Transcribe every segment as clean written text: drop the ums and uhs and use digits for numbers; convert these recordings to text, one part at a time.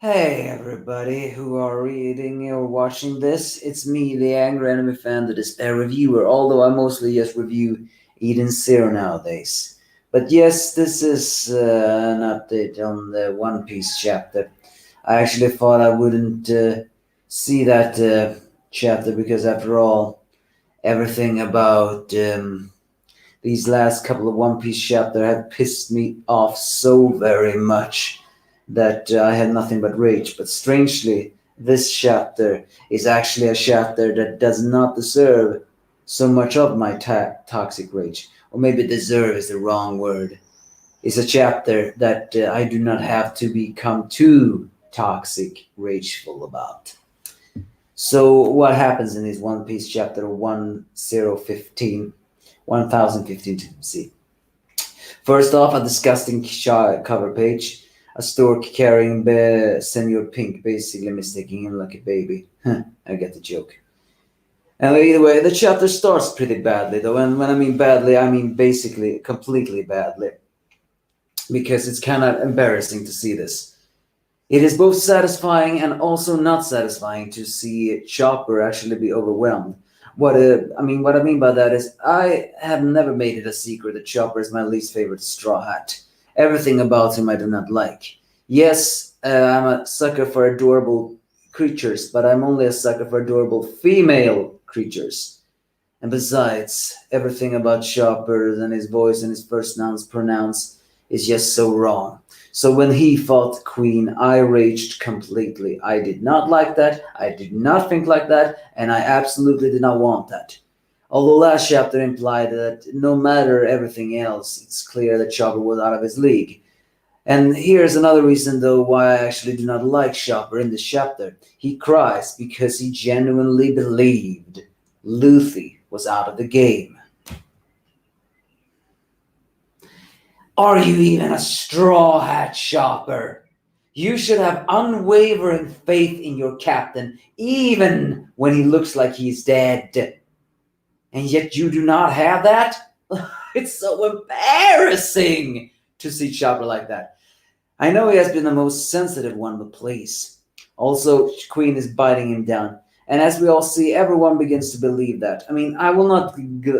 Hey everybody who are reading or watching this, it's me, the angry anime fan, the despair reviewer, although I mostly just review Eden Zero nowadays. But yes, this is an update on the One Piece chapter. I actually thought I wouldn't see that chapter because after all, everything about these last couple of One Piece chapters have pissed me off so very much that I had nothing but rage. But strangely, this chapter is actually a chapter that does not deserve so much of my toxic rage. Or maybe deserve is the wrong word. It's a chapter that I do not have to become too toxic, rageful about. So, what happens in this One Piece chapter 1015? 1015 to see. First off, a disgusting cover page. A stork carrying Senor Pink, basically mistaking him like a baby. I get the joke. And either way, the chapter starts pretty badly, though. And when I mean badly, I mean basically completely badly. Because it's kind of embarrassing to see this. It is both satisfying and also not satisfying to see Chopper actually be overwhelmed. What I mean by that is, I have never made it a secret that Chopper is my least favorite Straw Hat. Everything about him I do not like. Yes, I'm a sucker for adorable creatures, but I'm only a sucker for adorable female creatures. And besides, everything about Chopper and his voice and his first nouns pronounce is just so wrong. So when he fought Queen, I raged completely. I did not like that, I did not think like that, and I absolutely did not want that. Although last chapter implied that no matter everything else, it's clear that Chopper was out of his league. And here's another reason, though, why I actually do not like Chopper in this chapter. He cries because he genuinely believed Luffy was out of the game. Are you even a straw hat, Chopper? You should have unwavering faith in your captain, even when he looks like he's dead. And yet you do not have that? It's so embarrassing to see Chopper like that. I know he has been the most sensitive one, but please. Also, Queen is biting him down. And as we all see, everyone begins to believe that. I mean, I will not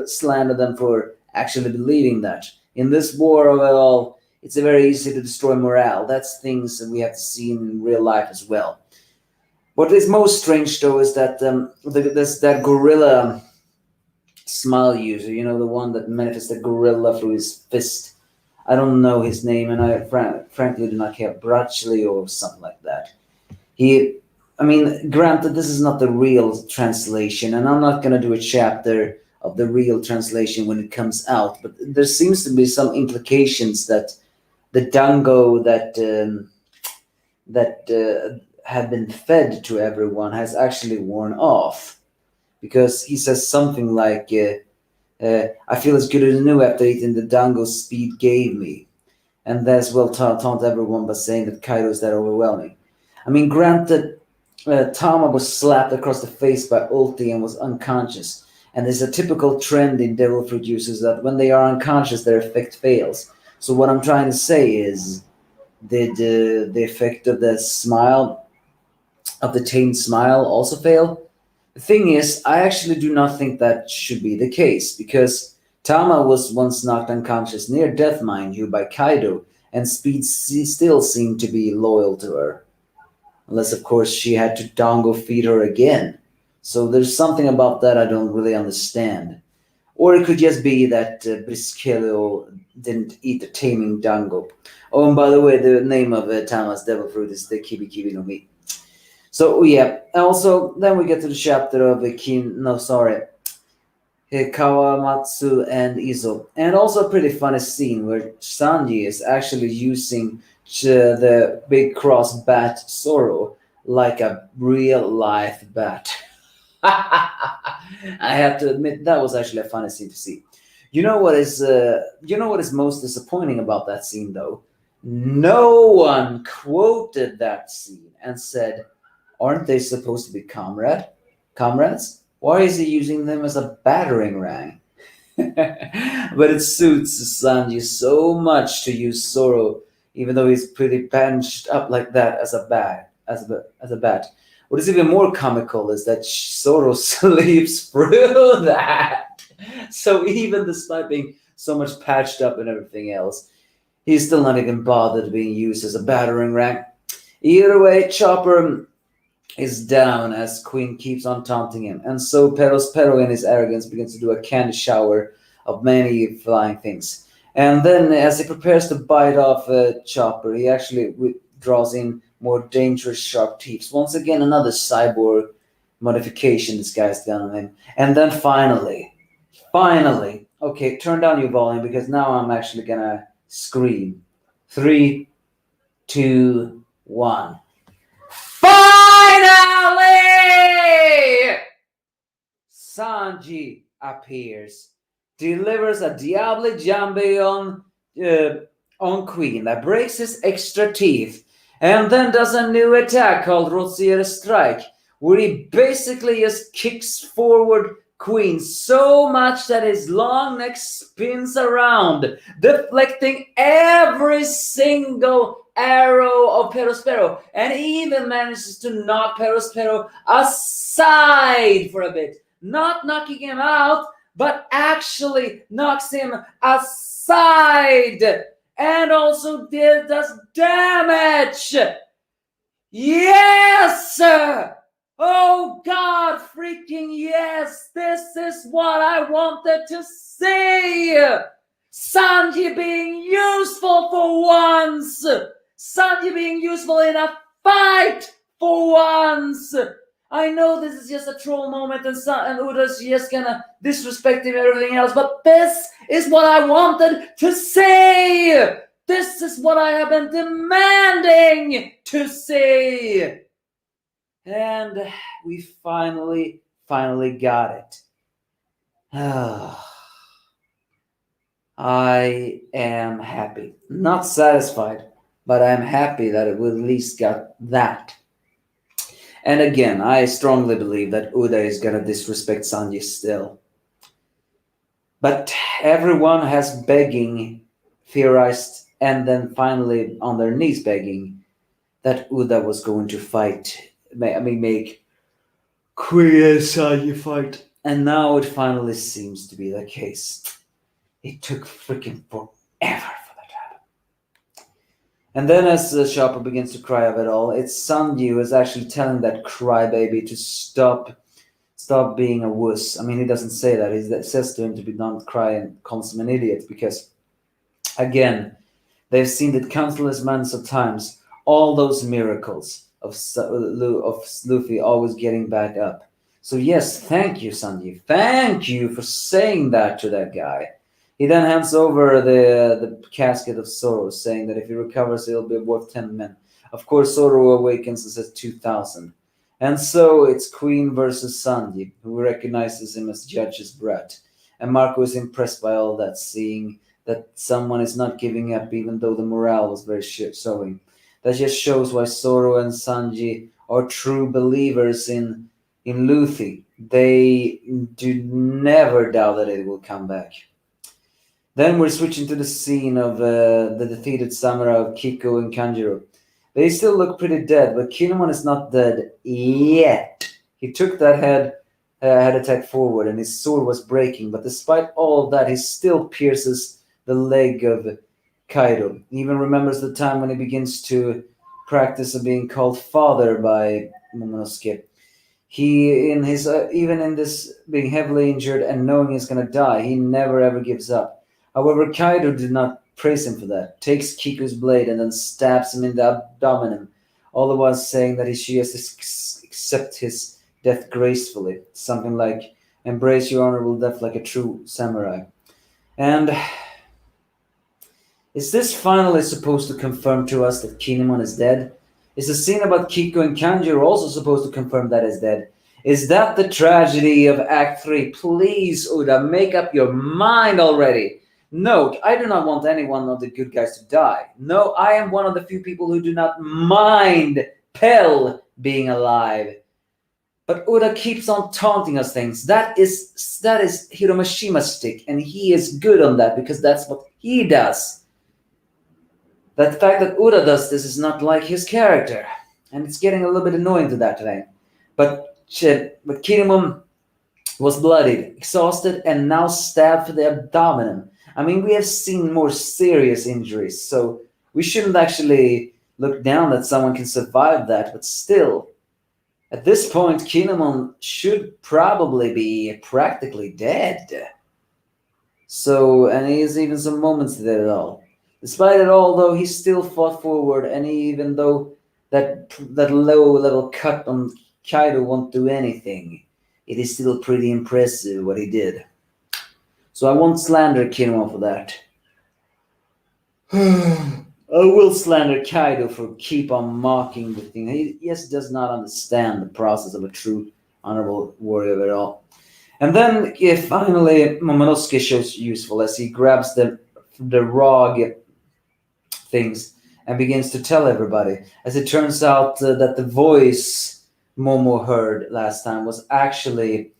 slander them for actually believing that. In this war of it all, it's very easy to destroy morale. That's things that we have to see in real life as well. What is most strange, though, is that that gorilla smile user, the one that manifests the gorilla through his fist. I don't know his name, and I frankly do not care. Brachley or something like that. Granted, this is not the real translation, and I'm not going to do a chapter of the real translation when it comes out, but there seems to be some implications that the dango that had been fed to everyone has actually worn off, because he says something like, I feel as good as new after eating the dango speed gave me. And that's well taunt everyone by saying that Kaido is that overwhelming. I mean, granted, Tama was slapped across the face by Ulti and was unconscious. And there's a typical trend in devil fruit users that when they are unconscious, their effect fails. So what I'm trying to say is, did the effect of the smile, of the tamed smile, also fail? The thing is, I actually do not think that should be the case, because Tama was once knocked unconscious near death, mind you, by Kaido, and Speed still seemed to be loyal to her. Unless, of course, she had to dango feed her again. So there's something about that I don't really understand. Or it could just be that Briskelo didn't eat the taming dango. Oh, and by the way, the name of Tama's devil fruit is the Kibi Kibi no Mi. So yeah, also then we get to the chapter of Kawamatsu and Izo, and also a pretty funny scene where Sanji is actually using the big cross bat Zoro like a real life bat. I have to admit that was actually a funny scene to see. You know what is most disappointing about that scene, though? No one quoted that scene and said, "Aren't they supposed to be comrades? Why is he using them as a battering ram?" But it suits Sanji so much to use Zoro, even though he's pretty benched up like that as a bat. as a bat. What is even more comical is that Zoro sleeps through that. So even despite being so much patched up and everything else, he's still not even bothered being used as a battering ram. Either way, Chopper is down as Queen keeps on taunting him, and so Pero in his arrogance begins to do a candy shower of many flying things. And then, as he prepares to bite off Chopper, he actually draws in more dangerous sharp teeth. Once again, another cyborg modification this guy's done on him. And then finally, okay, turn down your volume because now I'm actually gonna scream. 3, 2, 1. Finally! Sanji appears, delivers a Diablo Jambe on Queen that breaks his extra teeth, and then does a new attack called Rotsier Strike, where he basically just kicks forward Queen so much that his long neck spins around, deflecting every single arrow of Perospero, and even manages to knock Perospero aside for a bit. Not knocking him out, but actually knocks him aside, and also does damage. Yes! Oh God, freaking yes! This is what I wanted to see! Sanji being useful for once! Sanji being useful in a fight for once! I know this is just a troll moment and Uda's just gonna disrespect him and everything else, but this is what I wanted to see! This is what I have been demanding to see! And we finally got it. I am happy. Not satisfied, but I'm happy that we at least got that. And again, I strongly believe that Uda is gonna disrespect Sanji still. But everyone has theorized, and then finally on their knees begging that Uda was going to make Queen and Sanji fight. And now it finally seems to be the case. It took freaking forever for that to happen. And then as Chopper begins to cry of it all, it's Sanji who is actually telling that crybaby to stop being a wuss. I mean, he doesn't say that. He says to him to be not cry and calls him an idiot because, again, they've seen it countless amounts of times. All those miracles of Luffy always getting back up. So yes, thank you, Sanji. Thank you for saying that to that guy. He then hands over the casket of Zoro, saying that if he recovers, it'll be worth 10 men. Of course, Zoro awakens and says 2,000. And so it's Queen versus Sanji, who recognizes him as Judge's brat. And Marco is impressed by all that, seeing that someone is not giving up, even though the morale was very showing. That just shows why Zoro and Sanji are true believers in Luffy. They do never doubt that it will come back. Then we're switching to the scene of the defeated samurai of Kiko and Kanjuro. They still look pretty dead, but Kinemon is not dead yet. He took that head attack forward, and his sword was breaking. But despite all of that, he still pierces the leg of Kaido. He even remembers the time when he begins to practice of being called father by Momonosuke. He, in his even in this being heavily injured and knowing he's gonna die, he never ever gives up. However, Kaido did not praise him for that. Takes Kiko's blade and then stabs him in the abdomen, all the while saying that he should just accept his death gracefully. Something like, embrace your honorable death like a true samurai. And is this finally supposed to confirm to us that Kinemon is dead? Is the scene about Kiko and Kanjuro also supposed to confirm that he's dead? Is that the tragedy of Act 3? Please, Uda, make up your mind already. Note, I do not want any one of the good guys to die. No, I am one of the few people who do not mind Pell being alive. But Uda keeps on taunting us things. That is Hiromashima's stick, and he is good on that because that's what he does. The fact that Uda does this is not like his character. and it's getting a little bit annoying to that today. But Kinemon was bloodied, exhausted, and now stabbed for the abdomen. I mean, we have seen more serious injuries, so we shouldn't actually look down that someone can survive that, but still, at this point, Kinemon should probably be practically dead. So, and he has even some moments there at all. Despite it all, though, he still fought forward, and even though that low level cut on Kaido won't do anything, it is still pretty impressive what he did. So I won't slander Kinemon for that. I will slander Kaido for keep on mocking the thing. He just does not understand the process of a true honorable warrior at all. And then finally Momonosuke shows useful as he grabs the raw things and begins to tell everybody. As it turns out that the voice Momo heard last time was actually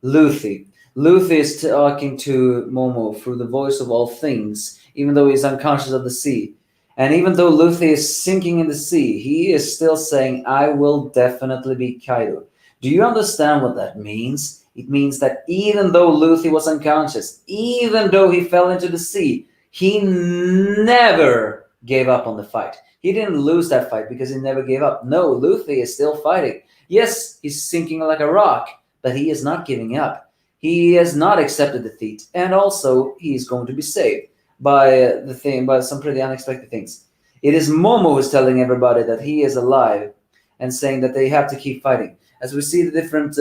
Luffy. Luffy is talking to Momo through the voice of all things, even though he's unconscious of the sea. And even though Luffy is sinking in the sea, he is still saying, I will definitely be Kaido. Do you understand what that means? It means that even though Luffy was unconscious, even though he fell into the sea, he never gave up on the fight. He didn't lose that fight because he never gave up. No, Luffy is still fighting. Yes, he's sinking like a rock, but he is not giving up. He has not accepted defeat, and also he is going to be saved by some pretty unexpected things. It is Momo who's telling everybody that he is alive and saying that they have to keep fighting. As we see the different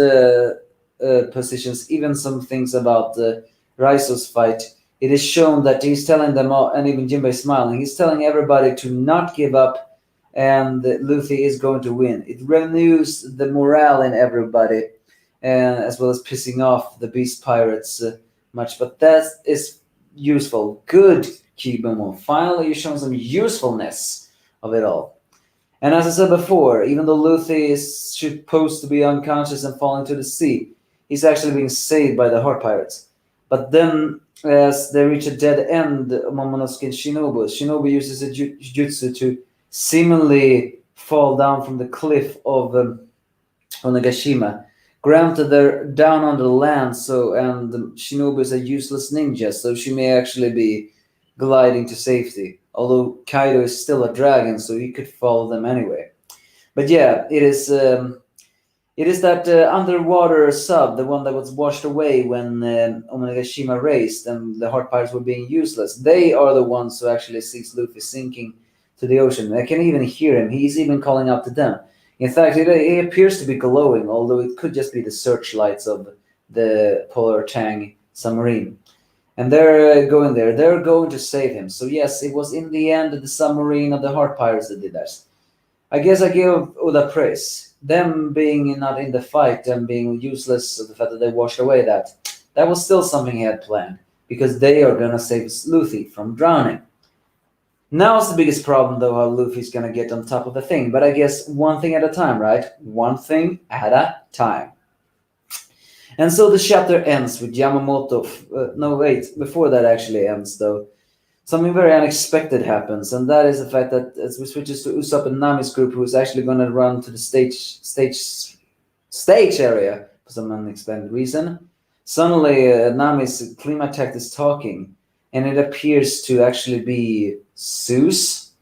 positions, even some things about Raiso's fight, it is shown that he's telling them all, and even Jinbei smiling, he's telling everybody to not give up, and Luffy is going to win. It renews the morale in everybody, as well as pissing off the Beast Pirates much. But that is useful. Good, Kibomo. Finally, you're showing some usefulness of it all. And as I said before, even though Luffy is supposed to be unconscious and fall into the sea, he's actually being saved by the Heart Pirates. But then, as they reach a dead end, Momonosuke and Shinobu uses a jutsu to seemingly fall down from the cliff of Onagashima. Granted, they're down on the land, and Shinobu is a useless ninja, so she may actually be gliding to safety. Although Kaido is still a dragon, so he could follow them anyway. But yeah, it is that underwater sub, the one that was washed away when Onagashima raced and the Heart Pirates were being useless. They are the ones who actually sees Luffy sinking to the ocean. I can even hear him. He's even calling out to them. In fact, it appears to be glowing, although it could just be the searchlights of the Polar Tang submarine. And they're going there. They're going to save him. So yes, it was in the end the submarine of the Heart Pirates that did that. I guess I give Oda praise. Them being not in the fight, them being useless, the fact that they washed away that was still something he had planned. Because they are going to save Luffy from drowning. Now's the biggest problem, though, how Luffy's gonna get on top of the thing. But I guess one thing at a time, right? One thing at a time. And so the chapter ends with Yamamoto. No, wait. Before that actually ends, though, something very unexpected happens, and that is the fact that as we switches to Usopp and Nami's group, who's actually gonna run to the stage area for some unexplained reason, suddenly Nami's Climatex is talking, and it appears to actually be Zeus.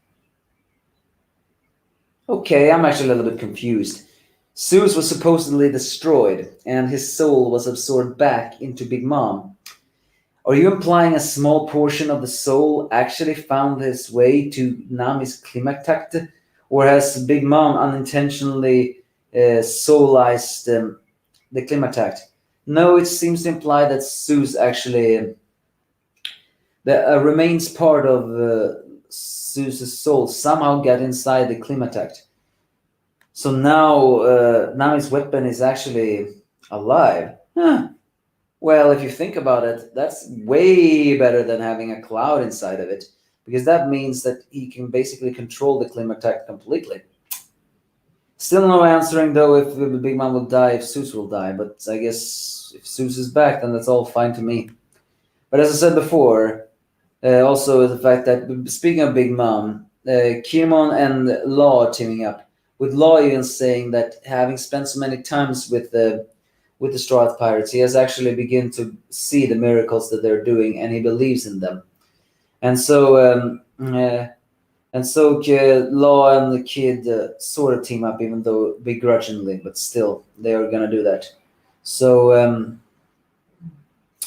Okay, I'm actually a little bit confused. Zeus was supposedly destroyed, and his soul was absorbed back into Big Mom. Are you implying a small portion of the soul actually found its way to Nami's Climatex, or has Big Mom unintentionally soulized the Climatex? No, it seems to imply that Zeus actually the remains part of Zeus's soul somehow got inside the Climatex. So now Nami's weapon is actually alive. Huh. Well, if you think about it, that's way better than having a cloud inside of it, because that means that he can basically control the Climatex completely. Still no answering, though, if the Big Mom will die, if Zeus will die, but I guess if Zeus is back, then that's all fine to me. But as I said before, also the fact that, speaking of Big Mom, Kinemon and Law teaming up. with Law even saying that having spent so many times with the Straw Hat Pirates, he has actually begun to see the miracles that they're doing, and he believes in them. And so, Law and the kid sort of team up, even though begrudgingly, but still, they are gonna do that. So,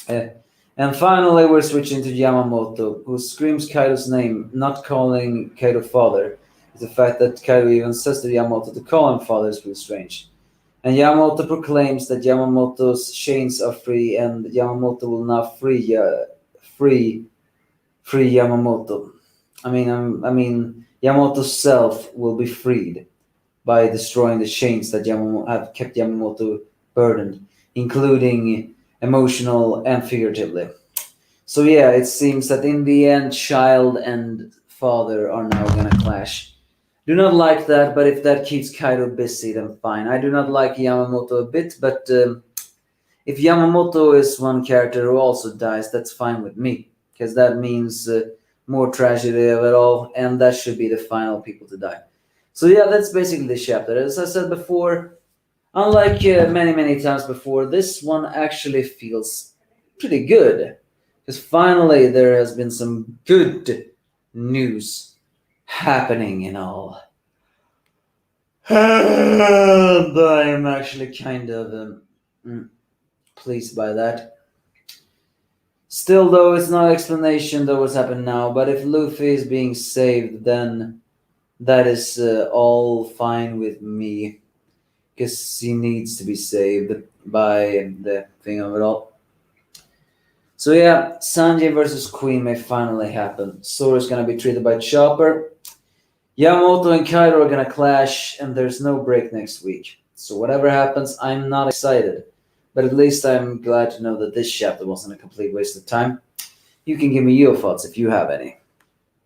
uh, and finally, we're switching to Yamamoto, who screams Kaido's name, not calling Kaido father. The fact that Kaido even says to Yamamoto to call him father is pretty strange. And Yamamoto proclaims that Yamamoto's chains are free, and Yamamoto will now free, free Yamamoto. Yamamoto's self will be freed by destroying the chains that have kept Yamamoto burdened, including emotional and figuratively. So yeah, it seems that in the end, child and father are now gonna clash. Do not like that, but if that keeps Kaido busy, then fine. I do not like Yamamoto a bit, but if Yamamoto is one character who also dies, that's fine with me, because that means more tragedy of it all, and that should be the final people to die. So yeah, that's basically the chapter. As I said before, unlike many times before, this one actually feels pretty good, because finally there has been some good news happening and all. And I am actually kind of pleased by that. Still, though, it's not explanation that what's happened now. But if Luffy is being saved, then that is all fine with me, because he needs to be saved by the thing of it all. So yeah, Sanji versus Queen may finally happen. Zoro's gonna be treated by Chopper. Yamamoto and Kaido are gonna clash, and there's no break next week. So whatever happens, I'm not excited. But at least I'm glad to know that this chapter wasn't a complete waste of time. You can give me your thoughts if you have any.